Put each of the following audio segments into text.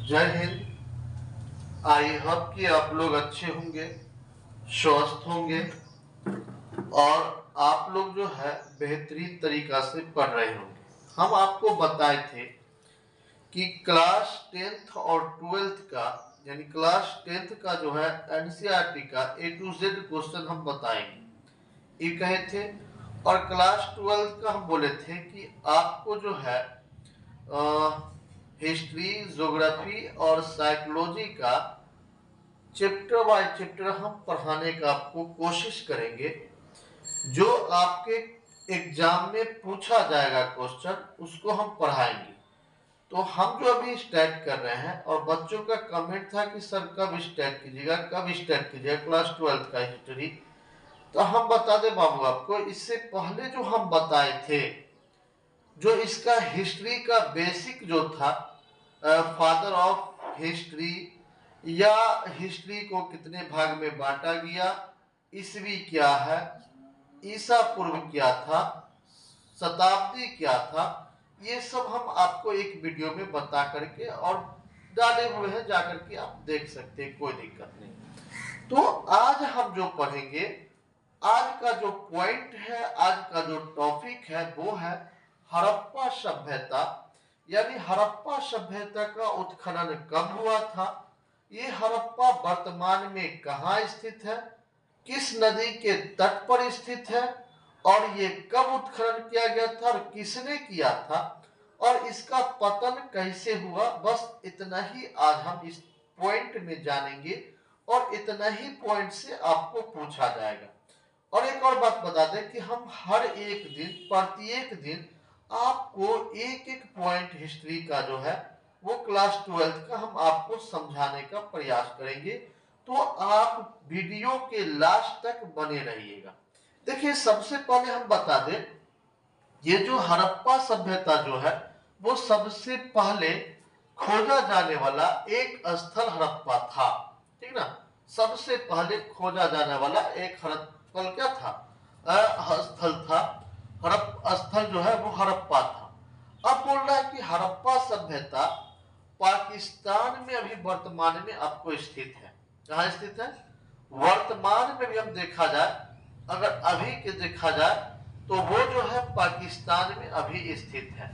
जय Hind. I hope कि आप लोग अच्छे होंगे, स्वस्थ होंगे और आप लोग जो है बेहतरीन तरीका से पढ़ रहे होंगे। हम आपको बताए थे कि क्लास 10th और 12th का यानी क्लास 10th का जो है एनसीईआरटी का A to Z क्वेश्चन हम बताएंगे, ये कहे थे। और क्लास 12th का हम बोले थे कि आपको जो है हिस्ट्री, ज्योग्राफी और साइकोलॉजी का चैप्टर बाय चैप्टर हम पढ़ाने का आपको कोशिश करेंगे। जो आपके एग्जाम में पूछा जाएगा क्वेश्चन उसको हम पढ़ाएंगे। तो हम जो अभी स्टार्ट कर रहे हैं, और बच्चों का कमेंट था कि सर कब स्टार्ट कीजिएगा, कब स्टार्ट कीजिएगा क्लास 12th का हिस्ट्री। तो हम बता दें बाबू आपको, इससे पहले जो हम बताए थे, जो इसका हिस्ट्री का बेसिक जो था, फादर ऑफ हिस्ट्री या हिस्ट्री को कितने भाग में बांटा गया, ईस्वी क्या है, ईसा पूर्व क्या था, शताब्दी क्या था, ये सब हम आपको एक वीडियो में बता करके और डाले हुए हैं, जाकर के आप देख सकते हैं, कोई दिक्कत नहीं। तो आज हम जो पढ़ेंगे, आज का जो पॉइंट है, आज का जो टॉपिक है वो है हड़प्पा सभ्यता। यानी हड़प्पा सभ्यता का उत्खनन कब हुआ था, ये हड़प्पा वर्तमान में कहाँ स्थित है, किस नदी के तट पर स्थित है, और ये कब उत्खनन किया गया था और किसने किया था, और इसका पतन कैसे हुआ। बस इतना ही आज हम इस पॉइंट में जानेंगे और इतना ही पॉइंट से आपको पूछा जाएगा। और एक और बात बता दें कि हम हर एक दिन, प्रत्येक दिन आपको एक एक पॉइंट हिस्ट्री का जो है वो क्लास 12th का हम आपको समझाने का प्रयास करेंगे। तो आप वीडियो के लास्ट तक बने रहिएगा। देखिए, सबसे पहले हम बता दें, ये जो हड़प्पा सभ्यता जो है वो सबसे पहले खोजा जाने वाला एक स्थल हड़प्पा था, ठीक ना। सबसे पहले खोजा जाने वाला एक हड़प्पा क्या था, स्थल था, स्थल जो है वो हड़प्पा था। अब बोल रहा है कि हड़प्पा सभ्यता पाकिस्तान में अभी वर्तमान में आपको स्थित है। कहाँ स्थित है? वर्तमान में भी हम देखा जाए, अगर अभी के देखा जाए तो वो जो है पाकिस्तान में अभी स्थित है।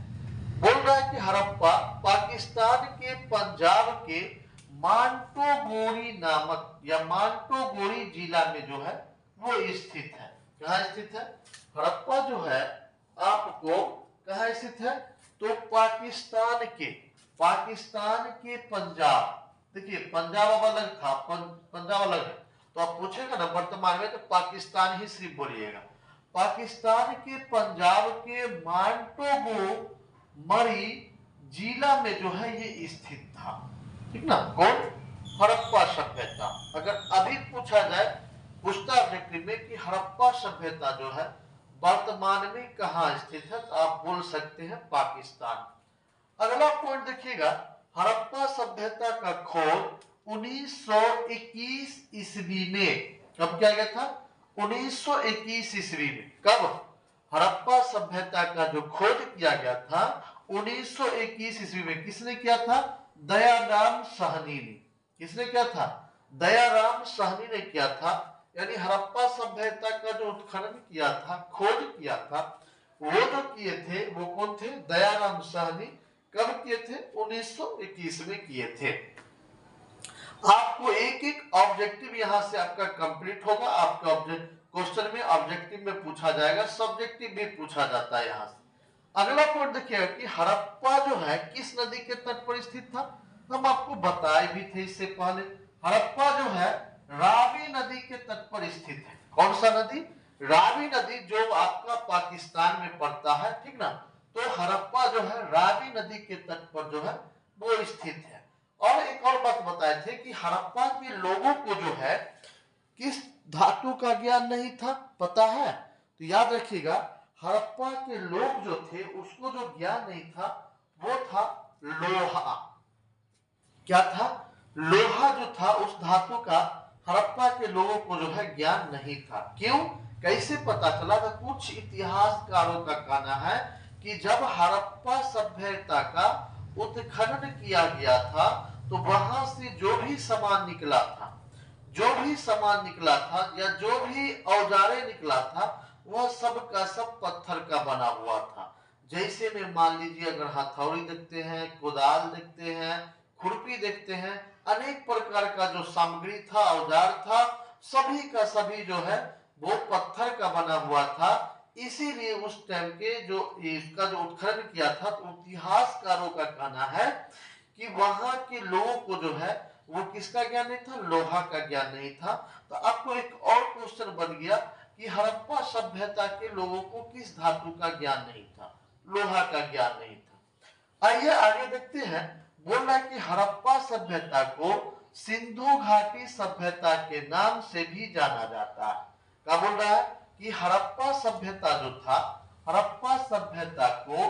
बोल रहा है कि हड़प्पा पाकिस्तान के पंजाब के मांटोगोरी नामक या मांटोगोरी जिला में जो है वो स्थित है। कहाँ स्थित है? हड़प्पा जो है आपको कहाँ स्थित है? तो पाकिस्तान के पंजाब, देखिए पंजाब अलग था, पंजाब अलग है, तो आप पूछेगा ना वर्तमान में तो पाकिस्तान ही सिर्फ बोलिएगा। पाकिस्तान के पंजाब के मांटोगो मरी जिला में जो है ये स्थित था, ठीक ना। कौन? हड़प्पा सभ्यता। अगर अभी पूछा जाए पूछता ऑब्जेक्टिव में कि हड़प्पा सभ्यता जो है वर्तमान में कहाँ स्थित है, तो आप बोल सकते हैं पाकिस्तान। अगला पॉइंट देखिएगा, हड़प्पा सभ्यता का खोज 1921 ईस्वी में कब किया गया था? 1921 ईस्वी में। कब? हड़प्पा सभ्यता का जो खोज किया गया था 1921 ईस्वी में। किसने किया था? दयाराम साहनी ने। किसने किया था? दयाराम साहनी ने किया था। यानी हड़प्पा सभ्यता का जो उत्खनन किया था, खोज किया था, वो जो किए थे वो कौन थे? दयाराम साहनी। कब किए थे? 1921 में किए थे। आपको एक एक ऑब्जेक्टिव यहां से आपका कंप्लीट होगा। आपका क्वेश्चन में ऑब्जेक्टिव में पूछा जाएगा, सब्जेक्टिव में पूछा जाता है यहां से। अगला पॉइंट देखिएगा कि हड़प्पा जो है किस नदी के तट पर स्थित था। हम आपको बताए भी थे इससे पहले, हड़प्पा जो है रावी नदी के तट पर स्थित है। कौन सा नदी? रावी नदी, जो आपका पाकिस्तान में पड़ता है, ठीक ना। तो हड़प्पा जो है रावी नदी के तट पर जो है वो स्थित है। और एक और बात बताए थे कि हड़प्पा के लोगों को जो है किस धातु का ज्ञान नहीं था, पता है? तो याद रखिएगा, हड़प्पा के लोग जो थे उसको जो ज्ञान नहीं था वो था लोहा। क्या था? लोहा जो था, उस धातु का हड़प्पा के लोगों को जो है ज्ञान नहीं था। क्यों? कैसे पता चला? तो कुछ इतिहासकारों का कहना है कि जब हड़प्पा सभ्यता का उत्खनन किया गया था तो वहां से जो भी सामान निकला था, जो भी सामान निकला था या जो भी औजारे निकला था, वह सब का सब पत्थर का बना हुआ था। जैसे में मान लीजिए अगर हथौड़ी देखते हैं, कुदाल देखते हैं, खुरपी देखते हैं, अनेक प्रकार का जो सामग्री था, औजार था, सभी का सभी जो है वो पत्थर का बना हुआ था। इसीलिए उस टाइम के जो इसका जो उत्खनन किया था, तो इतिहासकारों का कहना है कि वहां के लोगों को जो है वो किसका ज्ञान नहीं था, लोहा का ज्ञान नहीं था। तो आपको एक और क्वेश्चन बन गया कि हड़प्पा सभ्यता के लोगों को किस धातु का ज्ञान नहीं था, लोहा का ज्ञान नहीं था। आइए आगे देखते हैं। बोल रहा है कि हड़प्पा सभ्यता को सिंधु घाटी सभ्यता के नाम से भी जाना जाता है। क्या बोल रहा है कि हड़प्पा सभ्यता जो था, हड़प्पा सभ्यता को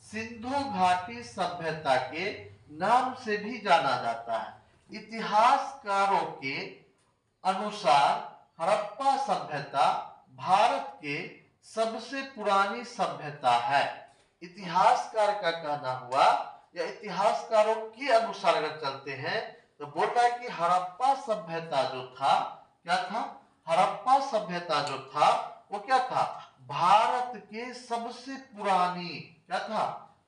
सिंधु घाटी सभ्यता के नाम से भी जाना जाता है। इतिहासकारों के अनुसार हड़प्पा सभ्यता भारत के सबसे पुरानी सभ्यता है। इतिहासकार का कहना हुआ या इतिहासकारों के अनुसार अगर चलते हैं तो बोल रहा है कि हड़प्पा सभ्यता जो था, क्या था, हड़प्पा सभ्यता जो था वो क्या था, भारत के सबसे पुरानी, क्या था,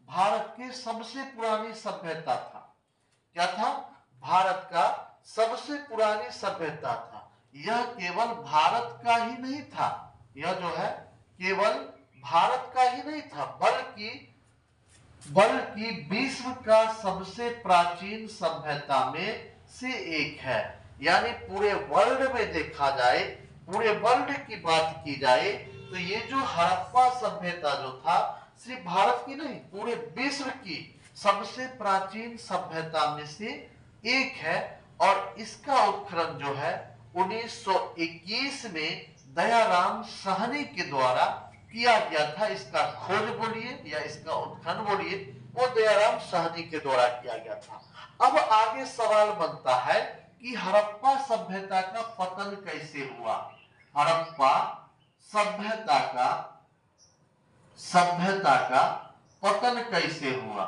भारत के सबसे पुरानी सभ्यता था। क्या था, भारत का सबसे पुरानी सभ्यता था। यह केवल भारत का ही नहीं था, यह जो है केवल भारत का ही नहीं था, बल्कि विश्व का सबसे प्राचीन सभ्यता में से एक है। यानी पूरे वर्ल्ड में देखा जाए, पूरे वर्ल्ड की बात की जाए तो ये जो हड़प्पा सभ्यता जो था, सिर्फ भारत की नहीं, पूरे विश्व की सबसे प्राचीन सभ्यता में से एक है। और इसका उत्खनन जो है 1921 में दयाराम साहनी के द्वारा किया गया था। इसका खोज बोलिए या इसका उत्खनन बोलिए, वो दयाराम साहनी के द्वारा किया गया था। अब आगे सवाल बनता है कि हड़प्पा सभ्यता का पतन कैसे हुआ। हड़प्पा सभ्यता का पतन कैसे हुआ,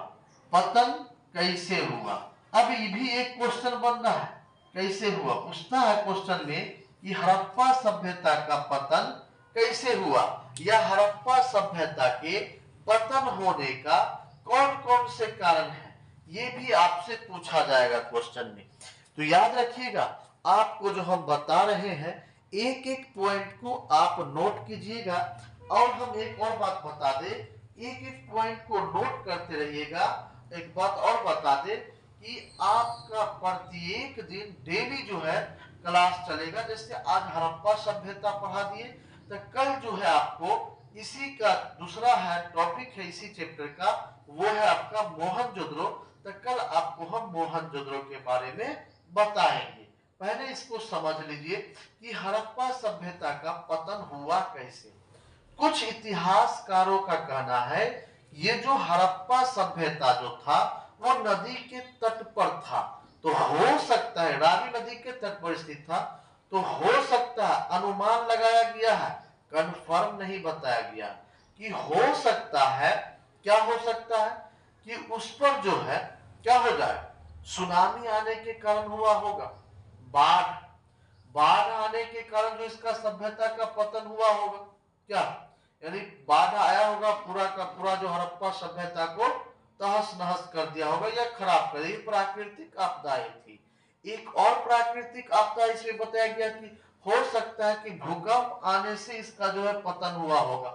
पतन कैसे हुआ। अब ये भी एक क्वेश्चन बन रहा है, कैसे हुआ, पूछता है क्वेश्चन में कि हड़प्पा सभ्यता का पतन कैसे हुआ, या हड़प्पा सभ्यता के पतन होने का कौन कौन से कारण है, ये भी आपसे पूछा जाएगा क्वेश्चन में। तो याद रखिएगा, आपको जो हम बता रहे हैं एक एक पॉइंट को आप नोट कीजिएगा। और हम एक और बात बता दे, एक एक पॉइंट को नोट करते रहिएगा। एक बात और बता दे कि आपका प्रत्येक दिन डेली जो है क्लास चलेगा। जैसे आज हड़प्पा सभ्यता पढ़ा दिए, तो कल जो है आपको इसी का दूसरा है टॉपिक है इसी चैप्टर का, वो है आपका मोहनजोदड़ो। तो कल आपको हम मोहनजोदड़ो के बारे में बताएंगे। पहले इसको समझ लीजिए कि हड़प्पा सभ्यता का पतन हुआ कैसे। कुछ इतिहासकारों का कहना है ये जो हड़प्पा सभ्यता जो था वो नदी के तट पर था। तो हो सकता है रावी नदी के तट पर स्थित था, तो हो सकता है, अनुमान लगाया गया है, कंफर्म नहीं बताया गया, कि हो सकता है, क्या हो सकता है कि उस पर जो है क्या हो जाए, सुनामी आने के कारण हुआ होगा, बाढ़ आने के कारण जो इसका सभ्यता का पतन हुआ होगा। क्या, यानी बाढ़ आया होगा, पूरा का पूरा जो हड़प्पा सभ्यता को तहस नहस कर दिया होगा या खराब कर दिया। प्राकृतिक आपदाएं थी। एक और प्राकृतिक आपदा इसमें बताया गया कि हो सकता है कि भूकंप आने से इसका जो है पतन हुआ होगा।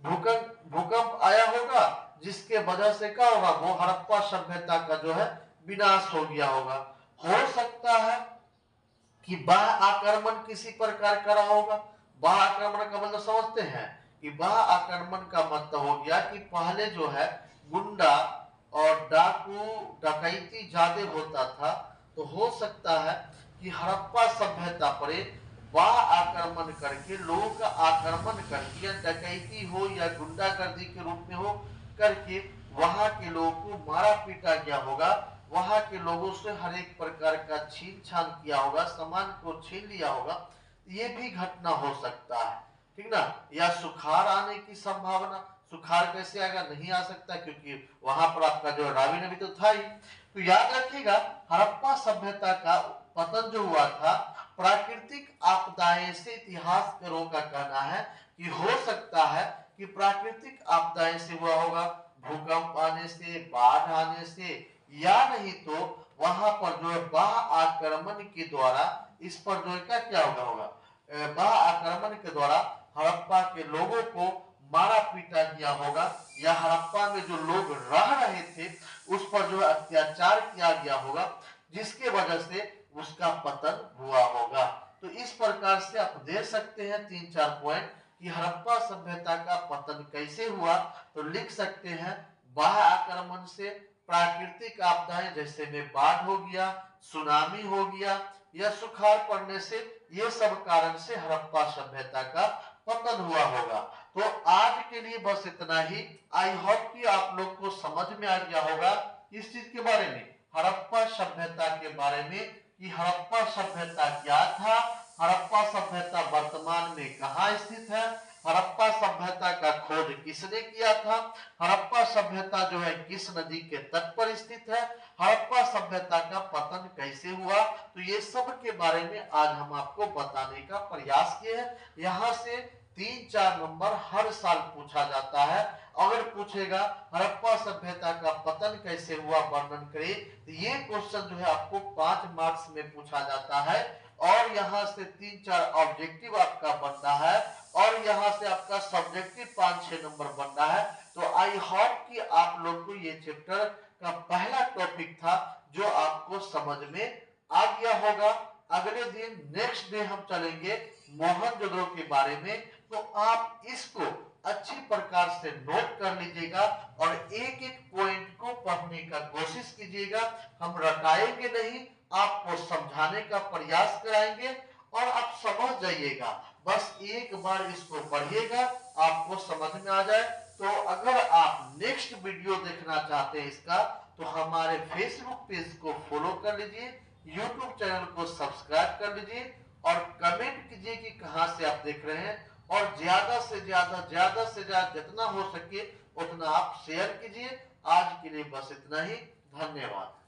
भूकंप आया होगा जिसके वजह से क्या होगा, वो हड़प्पा सभ्यता का जो है विनाश हो गया होगा। हो सकता है कि बाह्य आक्रमण किसी प्रकार करा होगा। बाह्य आक्रमण का मतलब समझते हैं कि बाह्य आक्रमण का मतलब हो गया कि पहले जो है गुंडा और डाकू डकैती ज्यादा होता था, तो हो सकता है कि हड़प्पा सभ्यता पर बाह्य आक्रमण करके, लोगों का आक्रमण करके, या डकैती हो या गुंडागर्दी के रूप में हो करके वहां के लोगों को मारा पीटा गया होगा। वहां के लोगों से हर एक प्रकार का छीन छान किया होगा, सामान को छीन लिया होगा। ये भी घटना हो सकता है, ठीक ना। या सुखाड़ आने की संभावना, सुखाड़ कैसे आएगा, नहीं आ सकता, क्योंकि वहां पर आपका जो रावी नदी तो था ही। तो याद रखिएगा, हड़प्पा सभ्यता का पतन जो हुआ था प्राकृतिक आपदाएं से इतिहासकारों का कहना है कि हो सकता है कि प्राकृतिक आपदाएं से हुआ होगा, भूकंप आने से, बाढ़ आने से, या नहीं तो वहां पर जो है बाह्य आक्रमण के द्वारा इस पर जो है क्या होगा बाह्य आक्रमण के द्वारा हड़प्पा के लोगों को मारा पीटा गया होगा, या हड़प्पा में जो लोग रह रहे थे उस पर जो है अत्याचार किया गया होगा, जिसके वजह से उसका पतन हुआ होगा। तो इस प्रकार से आप देख सकते हैं 3-4 पॉइंट कि हड़प्पा सभ्यता का पतन कैसे हुआ। तो लिख सकते हैं बाह्य आक्रमण से, प्राकृतिक आपदाएं जैसे में बाढ़ हो गया, सुनामी हो गया, या सुखाड़ पड़ने से, ये सब कारण से हड़प्पा सभ्यता का पतन हुआ होगा। तो आज के लिए बस इतना ही। आई होप कि आप लोग को समझ में आ गया होगा इस चीज के बारे में, हड़प्पा सभ्यता के बारे में, कि हड़प्पा सभ्यता क्या था, हड़प्पा सभ्यता वर्तमान में कहाँ स्थित है, हड़प्पा सभ्यता का खोज किसने किया था, हड़प्पा सभ्यता जो है किस नदी के तट पर स्थित है, हड़प्पा सभ्यता का पतन कैसे हुआ। तो ये सब के बारे में आज हम आपको बताने का प्रयास किए हैं। यहाँ से 3-4 नंबर हर साल पूछा जाता है। अगर पूछेगा हड़प्पा सभ्यता का पतन कैसे हुआ वर्णन करें, तो ये क्वेश्चन जो है आपको 5 मार्क्स में पूछा जाता है, और यहाँ से 3-4 ऑब्जेक्टिव आपका बनता है, और यहाँ से आपका सब्जेक्टिव 5-6 नंबर बनता है। तो आई होप कि आप लोग को ये चैप्टर का पहला टॉपिक था जो आपको समझ में आ गया होगा। अगले दिन नेक्स्ट डे हम चलेंगे मोहनजोदड़ो के बारे में, तो आप इसको अच्छी प्रकार से नोट कर लीजिएगा और एक एक पॉइंट को पढ़ने का कोशिश कीजिएगा। हम रटाएंगे नहीं, आपको समझाने का प्रयास कराएंगे और आप समझ जाइएगा। बस एक बार इसको पढ़िएगा, आपको समझ में आ जाए। तो अगर आप नेक्स्ट वीडियो देखना चाहते हैं इसका, तो हमारे फेसबुक पेज को फॉलो कर लीजिए, यूट्यूब चैनल को सब्सक्राइब कर लीजिए, और कमेंट कीजिए कि कहां से आप देख रहे हैं, और ज्यादा से ज्यादा जितना हो सके उतना आप शेयर कीजिए। आज के लिए बस इतना ही, धन्यवाद।